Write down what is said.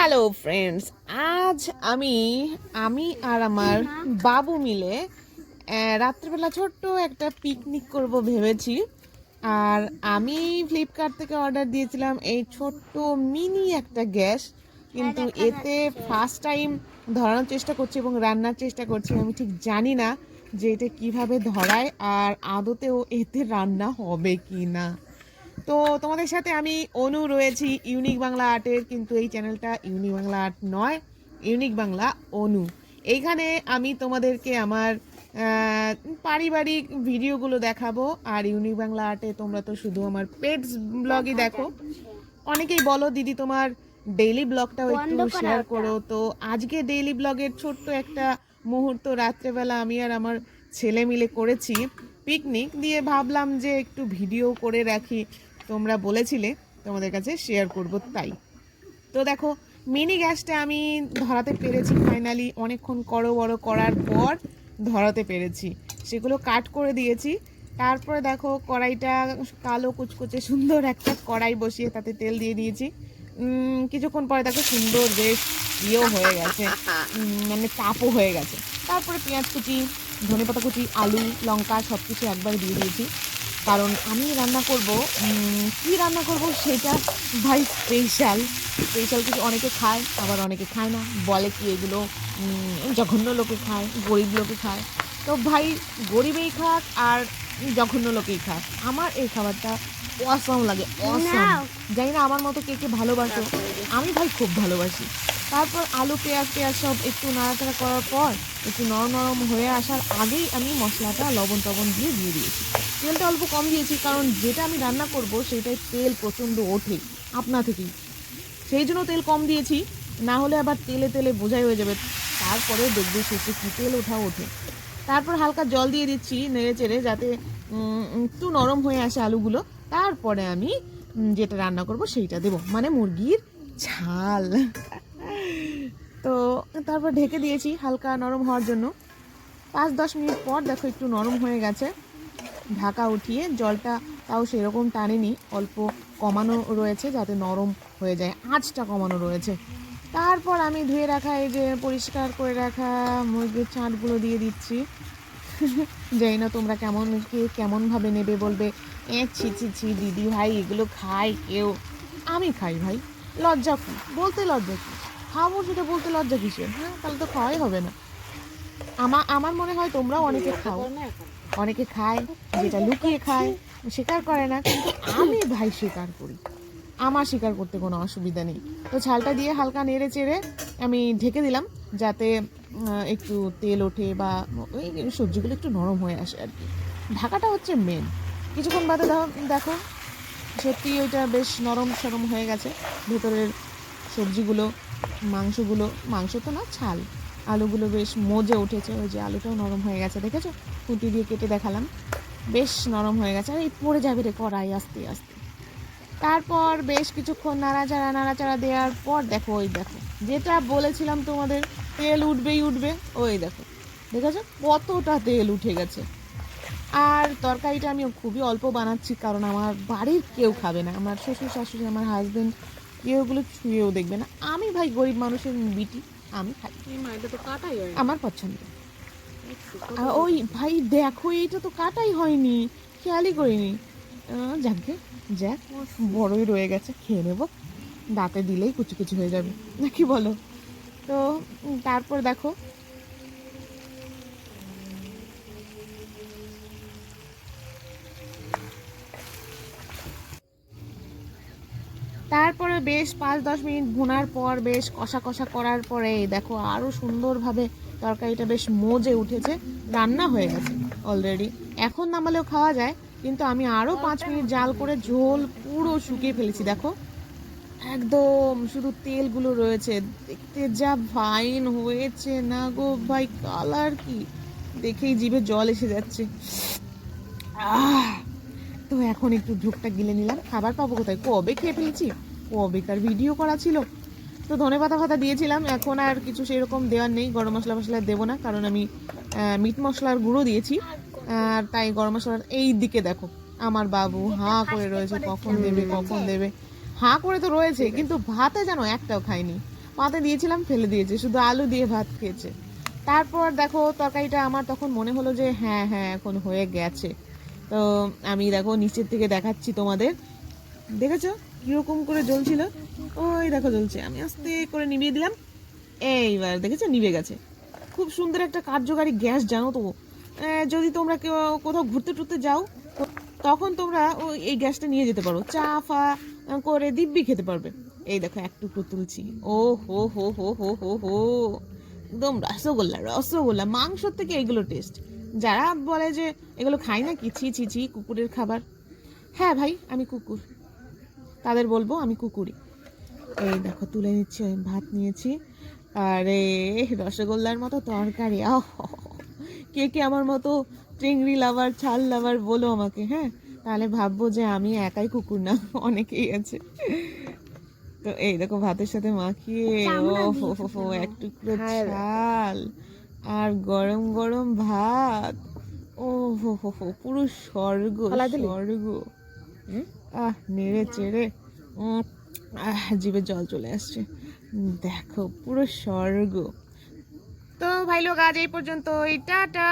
Hello friends, আজ আমি আমি আর আমার বাবু মিলে রাত্রিবেলা ছোট্ট একটা পিকনিক করব ভেবেছি। আর আমি ফ্লিপকার্ট থেকে অর্ডার দিয়েছিলাম এই ছোট্ট মিনি একটা গ্যাস, কিন্তু এতে ফার্স্ট টাইম ধরানোর চেষ্টা করছি এবং রান্নার চেষ্টা করছি। আমি ঠিক জানি না যে এটা কিভাবে ধরায় আর আদতেও এতে রান্না হবে কি না। তো তোমাদের সাথে আমি অনু রয়েছি ইউনিক বাংলা আর্টের, কিন্তু এই চ্যানেলটা ইউনিক বাংলা আর্ট নয়, ইউনিক বাংলা অনু। এইখানে আমি তোমাদেরকে আমার পারিবারিক ভিডিওগুলো দেখাবো। আর ইউনিক বাংলা আর্টে তোমরা তো শুধু আমার পেটস ব্লগই দেখো। অনেকেই বলো দিদি তোমার ডেইলি ব্লগটাও একটু শেয়ার করো। তো আজকে ডেইলি ব্লগের ছোট্ট একটা মুহূর্ত রাত্রেবেলা আমি আর আমার ছেলে মিলে করেছি পিকনিক, দিয়ে ভাবলাম যে একটু ভিডিও করে রাখি। তোমরা বলেছিলে তোমাদের কাছে শেয়ার করব, তাই। তো দেখো, মিনি গ্যাসটা আমি ধরাতে পেরেছি ফাইনালি। অনেকক্ষণ বড় করার পর ধরাতে পেরেছি। সেগুলো কাট করে দিয়েছি। তারপরে দেখো কড়াইটা কালো কুচকুচে সুন্দর একটা কড়াই বসিয়ে তাতে তেল দিয়ে দিয়েছি। কিছুক্ষণ পরে দেখো সুন্দর বেশ ইয়েও হয়ে গেছে, মানে চাপও হয়ে গেছে। তারপরে পেঁয়াজ কুচি, ধনেপাতা কুচি, আলু, লঙ্কা সব কিছু একবার দিয়ে দিয়েছি। কারণ আমি রান্না করব, কী রান্না করব সেটা ভাই স্পেশাল স্পেশাল কিছু। অনেকে খায় আবার অনেকে খায় না, বলে কি এগুলো জঘন্য লোকে খায়, গরিব লোকে খায়। তো ভাই গরিবেই খাক আর জঘন্য লোকেই খাক, আমার এই খাবারটা অসম লাগে, অসম। জানি না আমার মতো কে কে ভালোবাসো, আমি ভাই খুব ভালোবাসি। তারপর আলু পেঁয়াজ সব একটু নাড়াচাড়া করার পর একটু নরম নরম হয়ে আসার আগেই আমি মশলাটা লবণ টবণ দিয়ে দিয়েছি। তেলটা অল্প কম দিয়েছি, কারণ যেটা আমি রান্না করব সেটাই তেল প্রচণ্ড ওঠে আপনা থেকেই, সেই জন্য তেল কম দিয়েছি। না হলে আবার তেলে তেলে বোঝাই হয়ে যাবে, তারপরে দেখবে শেষে কী তেল ওঠে। তারপর হালকা জল দিয়ে দিচ্ছি নেড়ে চেড়ে, যাতে একটু নরম হয়ে আসে আলুগুলো। তারপরে আমি যেটা রান্না করব সেইটা দেবো, মানে মুরগির ঝাল। তো তারপর ঢেকে দিয়েছি হালকা নরম হওয়ার জন্য। 5-10 মিনিট পর দেখো একটু নরম হয়ে গেছে। ঢাকা উঠিয়ে জলটা তাও সেরকম টানেনি, অল্প কমানো রয়েছে যাতে নরম হয়ে যায়, আঁচটা কমানো রয়েছে। তারপর আমি ধুয়ে রাখা এই যে পরিষ্কার করে রাখা মুরগির ছাঁটগুলো দিয়ে দিচ্ছি। জানি না তোমরা কেমনভাবে নেবে, বলবে ছি ছি ছি দিদি ভাই এগুলো খায় কেউ। আমি খাই ভাই, লজ্জা কি বলতে, লজ্জা কি খাবো সেটা বলতে লজ্জা কিসের? হ্যাঁ, তাহলে তো খাওয়াই হবে না। আমার মনে হয় তোমরাও অনেকে খাও, অনেকে খায় যেটা লুকিয়ে খায়, স্বীকার করে না, কিন্তু আমি ভাই স্বীকার করি, আমার স্বীকার করতে কোনো অসুবিধা নেই। তো ছালটা দিয়ে হালকা নেড়ে চেড়ে আমি ঢেকে দিলাম, যাতে একটু তেল ওঠে বা ওই সবজিগুলো একটু নরম হয়ে আসে আর কি। ঢাকাটা হচ্ছে মেন। কিছুক্ষণ বাদে দেখো সত্যি ওইটা বেশ নরম সরম হয়ে গেছে। ভেতরের সবজিগুলো, মাংস তো না, ছাল, আলুগুলো বেশ মজে উঠেছে। ওই যে আলুটাও নরম হয়ে গেছে, দেখেছো? খুঁটি দিয়ে কেটে দেখালাম, বেশ নরম হয়ে গেছে। আর এই পড়ে যাবে রে কড়াই আস্তে আস্তে। তারপর বেশ কিছুক্ষণ নাড়াচাড়া দেওয়ার পর দেখো, ওই দেখো যেটা বলেছিলাম তোমাদের, তেল উঠবে। ওই দেখো, দেখেছো কতটা তেল উঠে গেছে। আর তরকারিটা আমি খুবই অল্প বানাচ্ছি, কারণ আমার বাড়ির কেউ খাবে না, আমার শ্বশুর শাশুড়ি, আমার হাজবেন্ড, কেউ ওগুলো ছুঁয়েও দেখবে না। আমি ভাই গরিব মানুষের বিটি, আমি খাই, আমার পছন্দ। ওই ভাই দেখো এইটা তো কাটাই হয়নি, খেয়ালই করিনি। যাক বড়ই রয়ে গেছে, খেয়ে নেবো, দাঁতে দিলেই কুচি কুচি হয়ে যাবে, নাকি বলো? তো তারপর দেখো তারপরে বেশ 5-10 মিনিট ভুনার পর বেশ কষা করার পরে দেখো আরও সুন্দরভাবে তরকারিটা বেশ মজে উঠেছে, রান্না হয়ে গেছে অলরেডি। এখন নামালেও খাওয়া যায়, কিন্তু আমি আরও 5 মিনিট জাল করে ঝোল পুরো শুকিয়ে ফেলেছি। দেখো একদম শুধু তেলগুলো রয়েছে, দেখতে যা ফাইন হয়েছে না গো ভাই, কালার কি দেখেই জিভে জল এসে যাচ্ছে। তো এখন একটু ঝোঁকটা গিলে নিলাম, খাবার পাবো কোথায়, কবে খেয়ে ফেলেছি, কবেকার ভিডিও করা ছিল। তো ধনেপাতা ফাতা দিয়েছিলাম, এখন আর কিছু সেরকম দেওয়ার নেই। গরম মশলা দেবো না, কারণ আমি মিট মশলার গুঁড়ো দিয়েছি। আর তাই গরম মশলার এই দিকে দেখো আমার বাবু হাঁ করে রয়েছে, কখন দেবে। হাঁ করে তো রয়েছে, কিন্তু ভাতে যেন একটাও খায়নি। পাতে দিয়েছিলাম, ফেলে দিয়েছে, শুধু আলু দিয়ে ভাত খেয়েছে। তারপর দেখো তরকারিটা আমার তখন মনে হলো যে হ্যাঁ হ্যাঁ এখন হয়ে গেছে। তো আমি দেখো নিচের থেকে দেখাচ্ছি তোমাদের, দেখেছো কিরকম করে জ্বলছিল? ওই দেখো জ্বলছে, আমি আস্তে করে নিভিয়ে দিলাম, এইবার দেখেছো নিভে গেছে। খুব সুন্দর একটা কার্যকারী গ্যাস, জানো তো। যদি তোমরা কেউ কোথাও ঘুরতে টুরতে যাও, তখন তোমরা ওই এই গ্যাসটা নিয়ে যেতে পারো, চা ফা করে দিব্যি খেতে পারবে। এই দেখো এক টুকরো তুলছি, ও হো হো হো হো হো হো, একদম রসগোল্লা রসগোল্লা। মাংসর থেকে এগুলো টেস্ট। যারা বলে যে এগুলো খাই না, কি ছি ছি ছি কুকুরের খাবার, হ্যাঁ ভাই আমি কুকুর, তাদের বলবো আমি কুকুরই। এই দেখো তুলে নিচ্ছি, আমি ভাত নিয়েছি, আরে রসগোল্লার মতো তরকারি, আহ, কে কে আমার মতো চিংড়ি লাভার ছাল লাভার বলো আমাকে, হ্যাঁ, তাহলে ভাববো যে আমি একাই কুকুর না, অনেকেই আছে। তো এই দেখো ভাতের সাথে মাখিয়ে, ও হো হো হো, এক টুকরো ছাল আর গরম গরম ভাত, ও হো হো হো, পুরো স্বর্গ স্বর্গ। নেড়ে চেড়ে জিভে জল চলে আসছে, দেখো পুরো স্বর্গ। তো ভাই লোক আজ এই পর্যন্ত, টাটা।